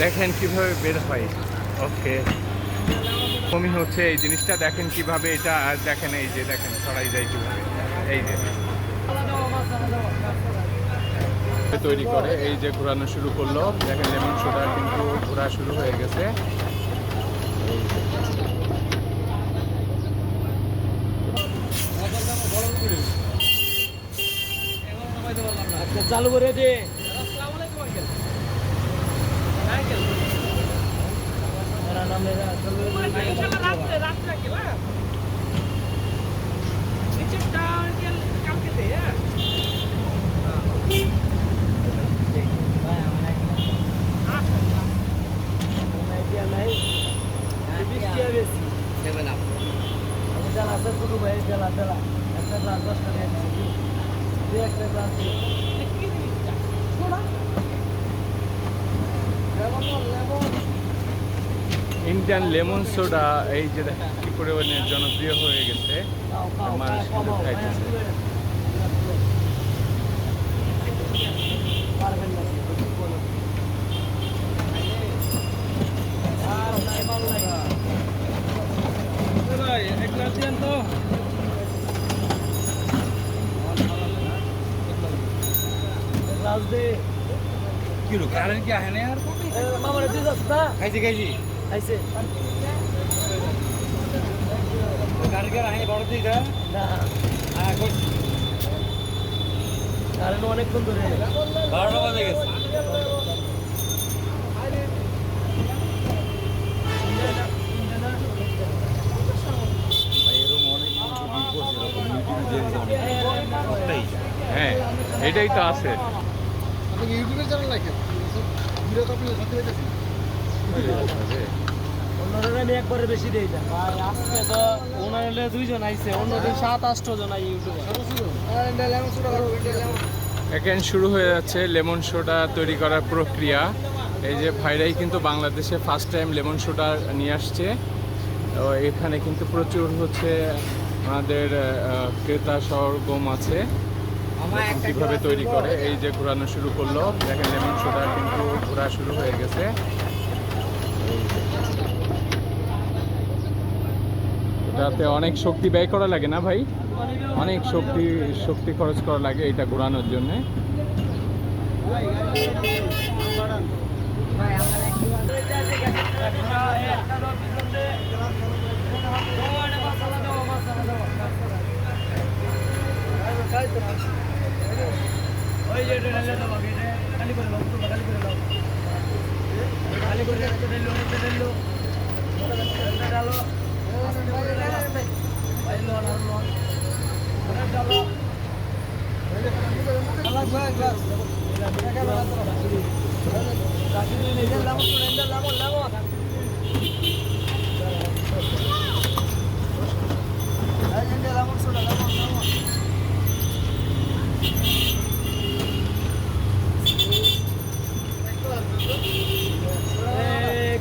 দেখেন কিভাবে বের হয়। ওকে, কমই হচ্ছে এই জিনিসটা, দেখেন কিভাবে এটা, আর দেখেন এই যে দেখেন ছড়াই যায় কিভাবে, এই যে তৈরি করে, এই যে ঘোরানো শুরু করলো, দেখেন লেমন সোডা কিন্তু ঘোরা শুরু হয়ে গেছে। চালু করে দে। ইন্ডিয়ান লেমন সোডা এই যে কি পরিমাণে জনপ্রিয় হয়ে গেছে, মানুষ কিন্তু খাইতেছে। किलो कारण क्या है ना यार मामा दे दस्ता खाइছে खाइছে खाइছে कारण क्या है বড় দিটা না এখন কারণ অনেক কোন ধরে 12টা বাজে গেছে হ্যাঁ, এটাই তো আছে। ইউটিউবের চ্যানেল লাগে ভিডিও তো আপনি সাথে দেখেন অন্যরা আমি একবারে বেশি দেই না ভাই আজকে তো ওনারে দুইজন আইছে অন্যদিন 7-8 জন আই ইউটিউবার এখন শুরু হয়ে যাচ্ছে লেমন সোডা তৈরি করার প্রক্রিয়া। এই যে ভাইরাই কিন্তু বাংলাদেশে ফার্স্ট টাইম লেমন সোডা নিয়ে আসছে। তো এখানে কিন্তু প্রচুর হচ্ছে আমাদের ক্রেতা সরগম আছে, কীভাবে তৈরি করে। এই যে ঘোরানো শুরু করলো, দেখেন লেমন সোডা কিন্তু ঘোরা শুরু হয়ে গেছে। এটাতে অনেক শক্তি ব্যয় করা লাগে না ভাই, অনেক শক্তি খরচ করা লাগে এটা ঘোরানোর জন্যে।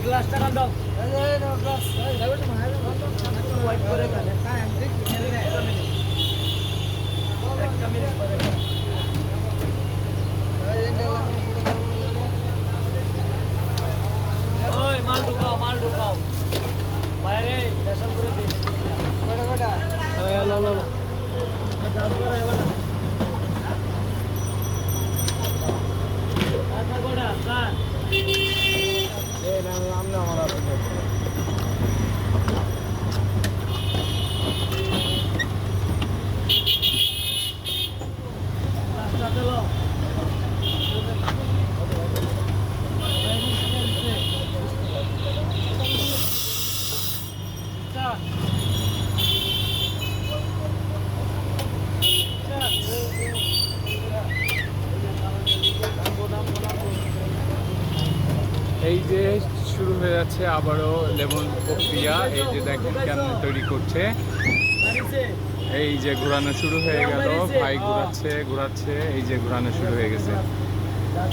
গ্লাসটা কাট দাও এই নাও গ্লাস এই যাবে তো মাইরে হোয়াইট করে কাটে কাই আমি দেখি একটা মিনিট পরে ওই মাল ঢুকাও বাইরে দর্শন করে দে বড় বড় ওই লো লো দাও করে এবারে আচ্ছা গোড়া স্যার এই নাম না আমার রাস্তা চলো এই যে শুরু হয়ে যাচ্ছে আবারও লেমন প্রক্রিয়া। এই যে দেখেন কেমন তৈরি করছে, এই যে ঘোরানো শুরু হয়ে গেল, ভাই ঘোরাচ্ছে, এই যে ঘোরানো শুরু হয়ে গেছে।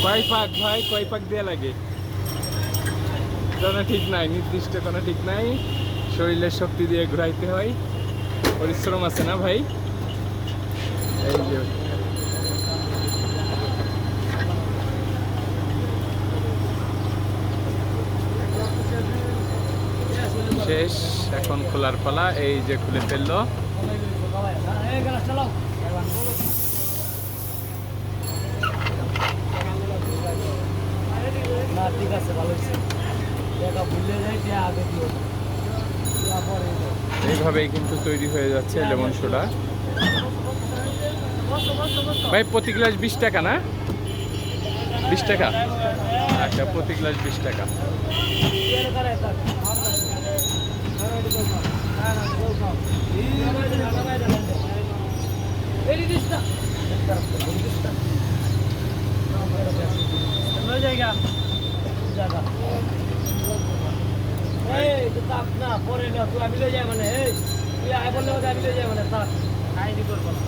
কয় পাক ভাই, কয় পাক দেওয়া লাগে কোনো ঠিক নাই, নির্দিষ্ট কোনো ঠিক নাই, শরীরের শক্তি দিয়ে ঘুরাইতে হয়, পরিশ্রম আছে না ভাই। এই যে শেষ, এখন খোলার পালা। এই যে খুলে ফেললো। এই গ্লাস চালাও। না ঠিক আছে, ভালো হয়েছে। টাকা ভুলে যাই, আগে দিও না। এইভাবেই কিন্তু তৈরি হয়ে যাচ্ছে লেমন সোডা। ভাই প্রতি গ্লাস 20 টাকা না? 20 টাকা? আচ্ছা, প্রতি গ্লাস 20 টাকা। পরে আমি লয়ে যাই মানে তুই আয় বললে আমি লয়ে যাই মানে থাক আইনি করবো না।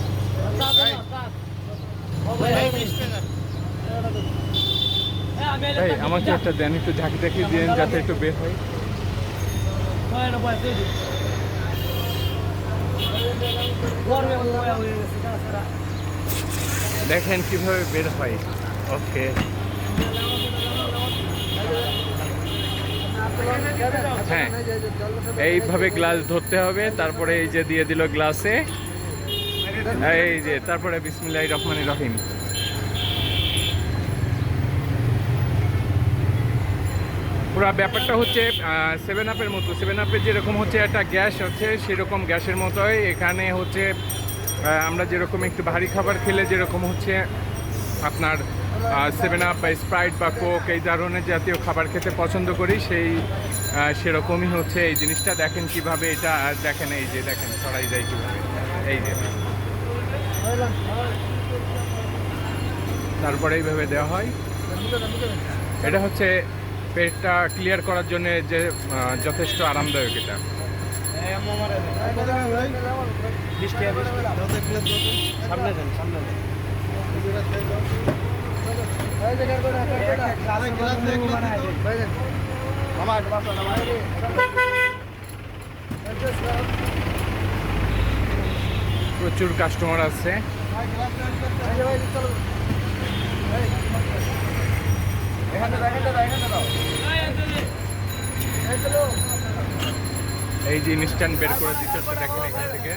ভাই আমাকে একটা দেন, একটু ঝাঁকি ঝাঁকি দিন যাতে একটু বের হয়। দেখেন কিভাবে বের হয়। ওকে, হ্যাঁ এইভাবে গ্লাস ধরতে হবে, তারপরে এই যে দিয়ে দিল গ্লাসে, এই যে তারপরে বিসমিল্লাহির রহমানির রহিম। পুরো ব্যাপারটা হচ্ছে 7 আপের মতো। 7 আপের যেরকম হচ্ছে একটা গ্যাস হচ্ছে, সেরকম গ্যাসের মতোই এখানে হচ্ছে আমরা যেরকম একটু ভারী খাবার খেলে যেরকম হচ্ছে আপনার 7 আপ বা স্প্রাইট বা কোক এই ধরনের জাতীয় খাবার খেতে পছন্দ করি, সেরকমই হচ্ছে এই জিনিসটা। দেখেন কিভাবে এটা, দেখেন এই যে দেখেন ছড়াই যায় কীভাবে, এই যে তারপরে এইভাবে দেওয়া হয়। এটা হচ্ছে পেটটা ক্লিয়ার করার জন্য যে যথেষ্ট আরামদায়ক এটা। সামনে দেন, সামনে দেন। প্রচুর কাস্টমার আছে। এই যে ইনস্ট্যান্ট বের করে দিতেছে, দেখেন এখান থেকে।